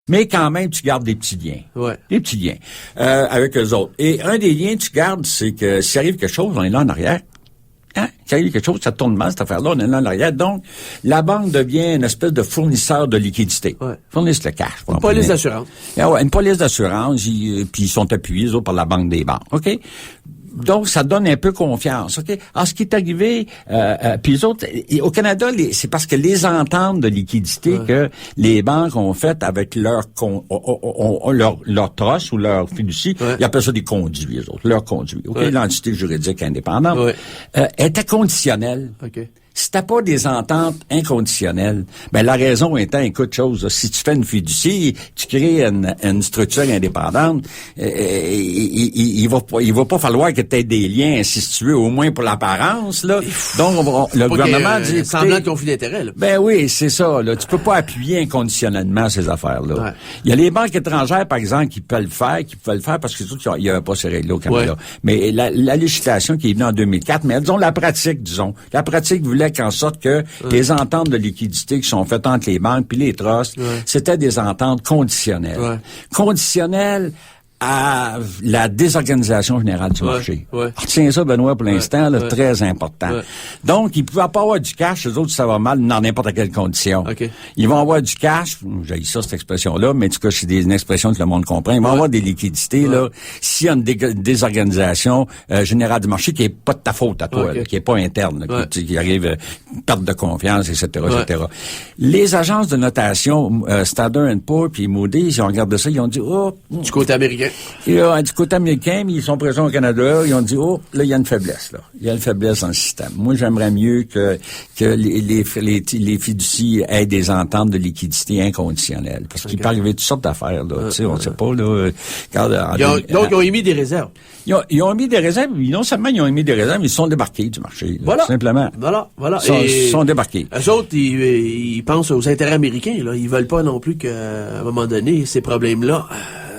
Mais quand même, tu gardes des petits liens. Ouais. Des petits liens avec eux autres. Et un des liens que tu gardes, c'est que s'il arrive quelque chose, on est là en arrière. Hein? S'il arrive quelque chose, ça tourne mal, cette affaire-là, on est là en arrière. Donc, la banque devient une espèce de fournisseur de liquidité. Ouais. Fournissent le cash. Une police d'assurance. Ah ouais, une police d'assurance, puis ils sont appuyés, eux autres, par la banque des banques. OK? Donc, ça donne un peu confiance, OK? Alors, ce qui est arrivé, puis les autres, au Canada, c'est parce que les ententes de liquidité que les banques ont faites avec leur trust ou leur fiducie, ils appellent ça des conduits, les autres, leurs conduits, OK? L'entité juridique indépendante, étaient conditionnelle. OK. Si t'as pas des ententes inconditionnelles, ben la raison étant, écoute, chose, si tu fais une fiducie, tu crées une structure indépendante, il va pas falloir que tu aies des liens, si tu veux, au moins pour l'apparence, là. Donc, le gouvernement dit... Semblant de conflit d'intérêt, là. Ben oui, c'est ça, là. Tu peux pas appuyer inconditionnellement ces affaires-là. Ouais. Il y a les banques étrangères, par exemple, qui peuvent le faire parce que surtout, il y avait pas ces règles-là au Canada. Ouais. Mais la législation qui est venue en 2004, mais disons la pratique voulait qu'en sorte que les ententes de liquidité qui sont faites entre les banques puis les trusts, c'était des ententes conditionnelles. Ouais. Conditionnelles à la désorganisation générale du marché. Ouais. Retiens ça, Benoît, pour l'instant, là, très important. Ouais. Donc, ils ne pouvaient pas avoir du cash, eux autres, ça va mal dans n'importe quelle condition. Okay. Ils vont avoir du cash, j'ai ça, cette expression-là, mais en tout cas, c'est une expression que le monde comprend. Ils vont avoir des liquidités, là, s'il y a une désorganisation générale du marché qui est pas de ta faute à toi, là, qui est pas interne, là, qui arrive perte de confiance, etc., etc. Les agences de notation, Standard & Poor's puis Moody's, ils ont regardé ça, ils ont dit, du côté américain. Et, du côté américain, mais ils sont présents au Canada, ils ont dit, là, il y a une faiblesse, là. Il y a une faiblesse dans le système. Moi, j'aimerais mieux que les fiducies aient des ententes de liquidité inconditionnelles. Parce qu'il peut arriver toutes sortes d'affaires, là. Tu sais, on ne sait pas, là. Donc, ils ont émis des réserves. Ils ont émis des réserves, non seulement ils ont émis des réserves, mais ils sont débarqués du marché. Là, voilà. Simplement. Voilà. Ils sont débarqués. Eux autres, ils pensent aux intérêts américains, là. Ils veulent pas non plus qu'à un moment donné, ces problèmes-là,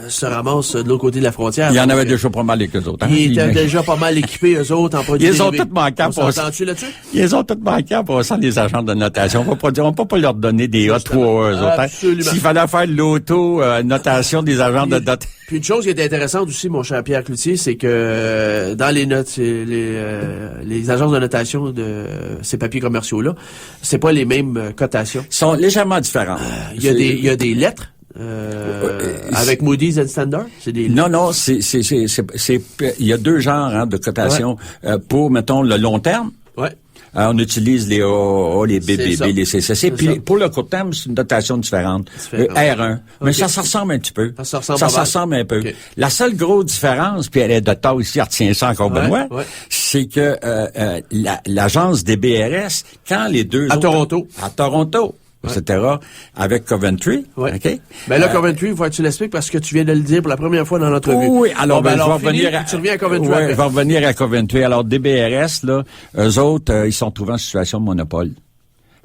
se ramassent de l'autre côté de la frontière. Il y en avait déjà pas mal avec eux autres. Hein? Ils étaient déjà pas mal équipés, eux autres, en produits Ils ont tous manqué en passant. là-dessus? Ils ont tous manqué en passant les agents de notation. On va pas leur donner des hot pour eux autres. Hein? S'il fallait faire l'auto-notation des agents de notation. Puis une chose qui est intéressante aussi, mon cher Pierre Cloutier, c'est que dans les notes, les agences de notation de ces papiers commerciaux-là, c'est pas les mêmes cotations. Ils sont légèrement différents. Il y a des lettres. Avec Moody's and Standard, c'est des... Non, il y a deux genres de cotations pour, mettons, le long terme. Ouais. On utilise les AAA, les BBB, les CCC. Puis pour le court terme, c'est une notation différente. R1. Mais ça se ressemble un petit peu. Ça se ressemble un peu. Okay. La seule grosse différence, puis elle est de taille ici, retient ça encore Benoît, c'est que l'agence des BRS, quand les deux à Toronto. etc., avec Coventry. Ouais. OK? Ben là, Coventry, il faut que tu l'expliques parce que tu viens de le dire pour la première fois dans l'entrevue. Oui, alors, je vais revenir tu reviens à Coventry. Oui, je vais revenir à Coventry. Alors, DBRS, là, eux autres, ils sont trouvés en situation de monopole.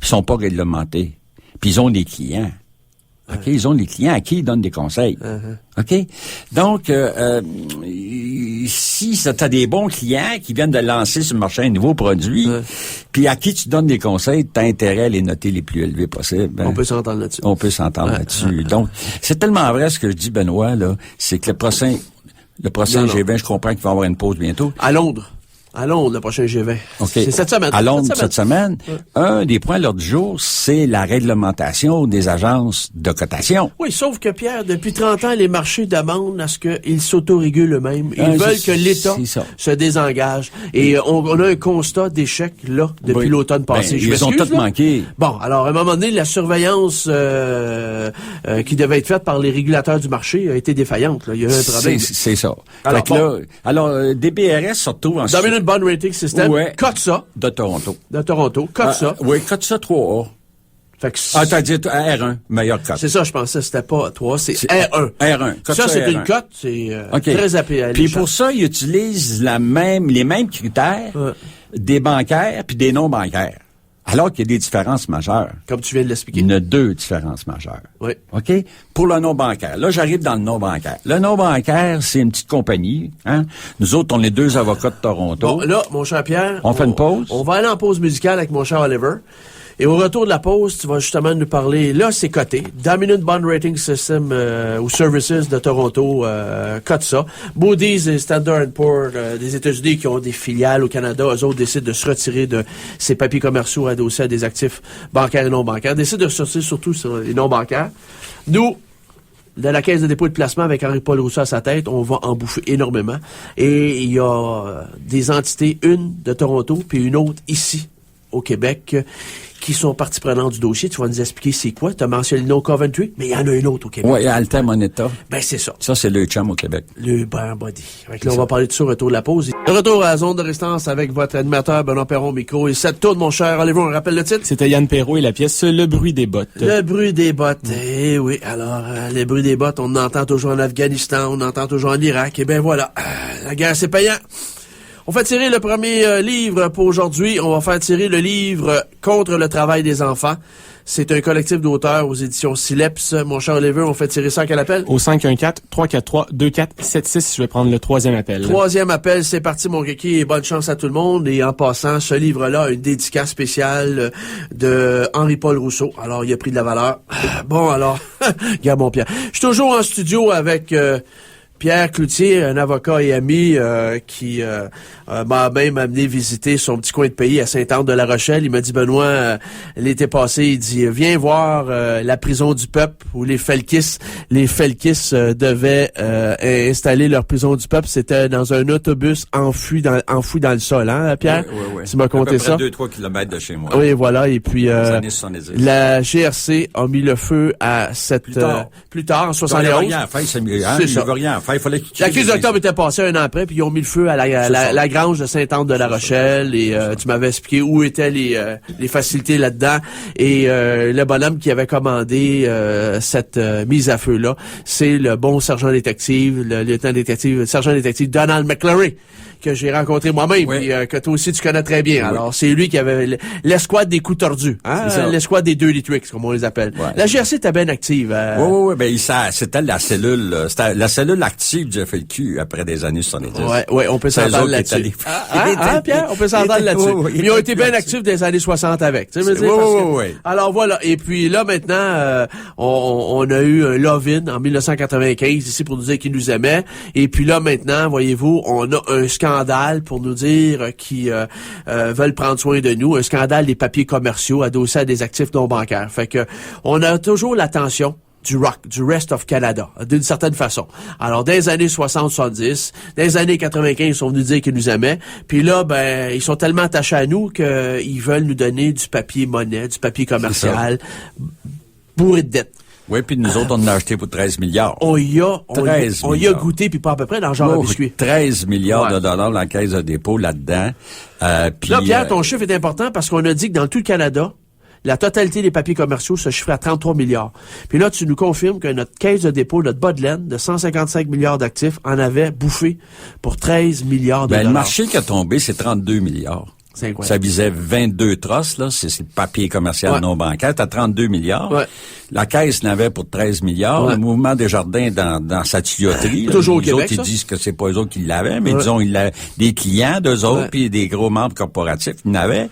Ils sont pas réglementés. Puis ils ont des clients. OK? Ils ont des clients à qui ils donnent des conseils. OK? Donc, si t'as des bons clients qui viennent de lancer sur le marché un nouveau produit, puis à qui tu donnes des conseils, t'as intérêt à les noter les plus élevés possibles. Ben, on peut s'entendre là-dessus. Donc, c'est tellement vrai ce que je dis, Benoît, là, c'est que le prochain G20, je comprends qu'il va y avoir une pause bientôt. À Londres, le prochain G20. Okay. C'est cette semaine. À Londres, cette semaine. Un des points à l'ordre du jour, c'est la réglementation des agences de cotation. Oui, sauf que, Pierre, depuis 30 ans, les marchés demandent à ce qu'ils s'autorégulent eux-mêmes. Ils veulent que l'État se désengage. Et on a un constat d'échec, là, depuis l'automne passé. Ils ont tous manqué. Bon, alors, à un moment donné, la surveillance qui devait être faite par les régulateurs du marché a été défaillante. Là. Il y a eu un problème. C'est ça. Alors, DBRS se retrouve en... Bond Rating System, cote ça. De Toronto. Cote ça. Oui, cote ça 3A. T'as dit R1, meilleur cote. C'est ça, je pensais, c'était pas 3, c'est R1. R1. Ça, c'est une cote, c'est très appelé. Puis pour ça, ils utilisent les mêmes critères des bancaires puis des non-bancaires. Alors qu'il y a des différences majeures. Comme tu viens de l'expliquer. Il y en a deux différences majeures. Oui. OK? Pour le non-bancaire. Là, j'arrive dans le non-bancaire. Le non-bancaire, c'est une petite compagnie. Hein? Nous autres, on est deux avocats de Toronto. Bon, là, mon cher Pierre... On fait une pause? On va aller en pause musicale avec mon cher Oliver. Et au retour de la pause, tu vas justement nous parler, là c'est coté, Dominant Bond Rating System ou Services de Toronto cote ça. Moody's et Standard & Poor's des États-Unis qui ont des filiales au Canada, eux autres décident de se retirer de ces papiers commerciaux adossés à des actifs bancaires et non bancaires, décident de se sortir surtout sur les non bancaires. Nous, de la Caisse de dépôt et de placement avec Henri-Paul Rousseau à sa tête, on va en bouffer énormément. Et il y a des entités, une de Toronto, puis une autre ici, au Québec, qui sont partie prenante du dossier. Tu vas nous expliquer c'est quoi. Tu as mentionné le nom Coventry, mais il y en a une autre au Québec. Oui, Alta Moneta. Ben, c'est ça. Ça, c'est le chum au Québec. Le Bear Body. Là, on va parler de ça au retour de la pause. De retour à la zone de résistance avec votre animateur Benoît Perron micro. Et cette tourne, mon cher Olivier, on rappelle le titre? C'était Yann Perrault et la pièce Le bruit des bottes. Le bruit des bottes. Eh oui, alors, le bruit des bottes, on entend toujours en Afghanistan, on entend toujours en Irak. Et ben voilà, la guerre, c'est payant. On fait tirer le premier livre pour aujourd'hui. On va faire tirer le livre Contre le travail des enfants. C'est un collectif d'auteurs aux éditions Sileps. Mon cher Oliver, on fait tirer ça à quel appel? Au 514-343-2476. Je vais prendre le troisième appel. Troisième appel, c'est parti mon kiki et bonne chance à tout le monde. Et en passant, ce livre-là a une dédicace spéciale de Henri-Paul Rousseau. Alors, il a pris de la valeur. Bon, alors, regarde mon Pierre. Je suis toujours en studio avec... Pierre Cloutier, un avocat et ami qui m'a même amené visiter son petit coin de pays à Sainte-Anne-de-la-Rochelle. Il m'a dit, Benoît, l'été passé, il dit, viens voir la prison du peuple où les Felkis devaient installer leur prison du peuple. C'était dans un autobus enfoui dans le sol, hein, Pierre? Oui. Tu m'as conté ça? À peu près 2-3 kilomètres de chez moi. Oui, voilà. Et puis, la GRC a mis le feu à cette... Plus tard, en 71. Il n'y avait rien à faire, c'est mieux, hein? Il n'y avait rien à faire. Il fallait qu'il... La crise d'octobre était passée un an après, puis ils ont mis le feu à la grange de Sainte-Anne-de-la-Rochelle, et tu m'avais expliqué où étaient les facilités là-dedans, et le bonhomme qui avait commandé cette mise à feu-là, c'est le bon sergent-détective, le lieutenant-détective, sergent-détective Donald McClary, que j'ai rencontré moi-même, puis que toi aussi tu connais très bien. Oui. Alors, c'est lui qui avait l'escouade des coups tordus, hein? L'escouade des Dirty Tricks, comme on les appelle. Ouais. La GRC était bien active. Oui, ben c'était la cellule active du FLQ après des années 70. Oui, on peut s'entendre là-dessus. Pierre, on peut s'entendre là-dessus. Ils ont été bien actifs des années 60 avec. Tu sais, oui. Alors voilà, et puis là maintenant, on a eu un Lovin en 1995 ici pour nous dire qu'ils nous aimaient, et puis là maintenant, voyez-vous, on a un scandale pour nous dire qu'ils veulent prendre soin de nous, un scandale des papiers commerciaux adossés à des actifs non bancaires. Fait que on a toujours l'attention du Rest of Canada, d'une certaine façon. Alors, dans les années 60-70, dans les années 95, ils sont venus dire qu'ils nous aimaient. Puis là, ben, ils sont tellement attachés à nous qu'ils veulent nous donner du papier monnaie, du papier commercial, bourré de dettes. Oui, puis nous autres, on en a acheté pour 13 milliards. On y a goûté, puis pas à peu près dans le genre de biscuit. 13 milliards de dollars dans la caisse de dépôt là-dedans. Puis, là, Pierre, ton chiffre est important parce qu'on a dit que dans tout le Canada, la totalité des papiers commerciaux se chiffrait à 33 milliards. Puis là, tu nous confirmes que notre caisse de dépôt, notre bas de laine de 155 milliards d'actifs en avait bouffé pour 13 milliards de dollars. Le marché qui a tombé, c'est 32 milliards. Ça visait 22 trosses, là. C'est le papier commercial non bancaire. T'as 32 milliards. Ouais. La caisse n'avait pour 13 milliards. Ouais. Le mouvement Desjardins dans sa tuyauterie. Toujours au Québec, autres, ils disent que c'est pas eux autres qui l'avaient, mais disons, des clients d'eux autres, puis des gros membres corporatifs, ils n'avaient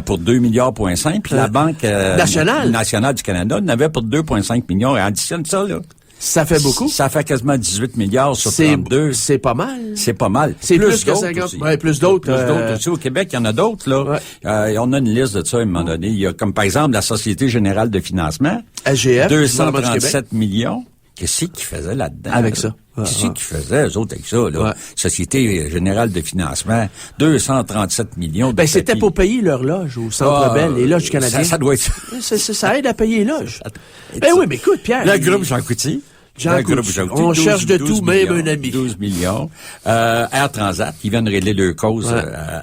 pour 2 milliards, point 5. Puis la Banque nationale du Canada n'avait pour 2,5 millions. Et additionne ça, là. Ça fait beaucoup. Ça fait quasiment 18 milliards sur 32. C'est pas mal. C'est pas mal. C'est plus que 50. Ouais, plus d'autres. Plus d'autres aussi. Au Québec, il y en a d'autres, là. Ouais. On a une liste de ça à un moment donné. Il y a comme, par exemple, la Société Générale de Financement. SGF. 237 millions. Qu'est-ce qu'ils faisaient là-dedans? Avec ça. Qu'est-ce qu'ils faisaient, eux autres, avec ça, là? Ouais. Société Générale de Financement, 237 millions. Ben, c'était pour payer leur loge au Centre Bell, les loges canadiennes. Ça doit être ça aide à payer les loges. Ben oui, mais écoute, Pierre. Le groupe Jean Couty. On cherche de tout, même un ami. 12 millions. Air Transat, qui vient de régler leur cause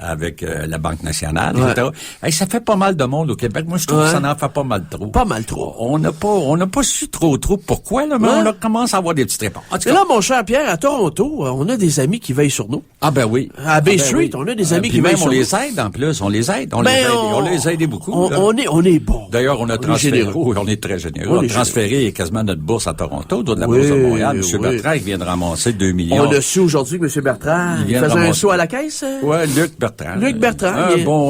avec la Banque nationale, etc. Hey, ça fait pas mal de monde au Québec. Moi, je trouve que ça en fait pas mal trop. Pas mal trop. On n'a pas su trop pourquoi, là, mais on commence à avoir des petites réponses. Et là, mon cher Pierre, à Toronto, on a des amis qui veillent sur nous. Ah ben oui. À Bay Street, on a des amis qui veillent sur nous. On les aide en plus. On les aide. On les aide beaucoup. On est bons. D'ailleurs, on a transféré. On est très généreux. On a transféré quasiment notre bourse à Toronto, de la bourse de Montréal. M. Bertrand, il vient de ramasser 2 millions. On a su aujourd'hui que M. Bertrand, il faisait un saut à la caisse. Oui, Luc Bertrand.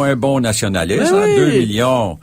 Un bon nationaliste, 2 millions.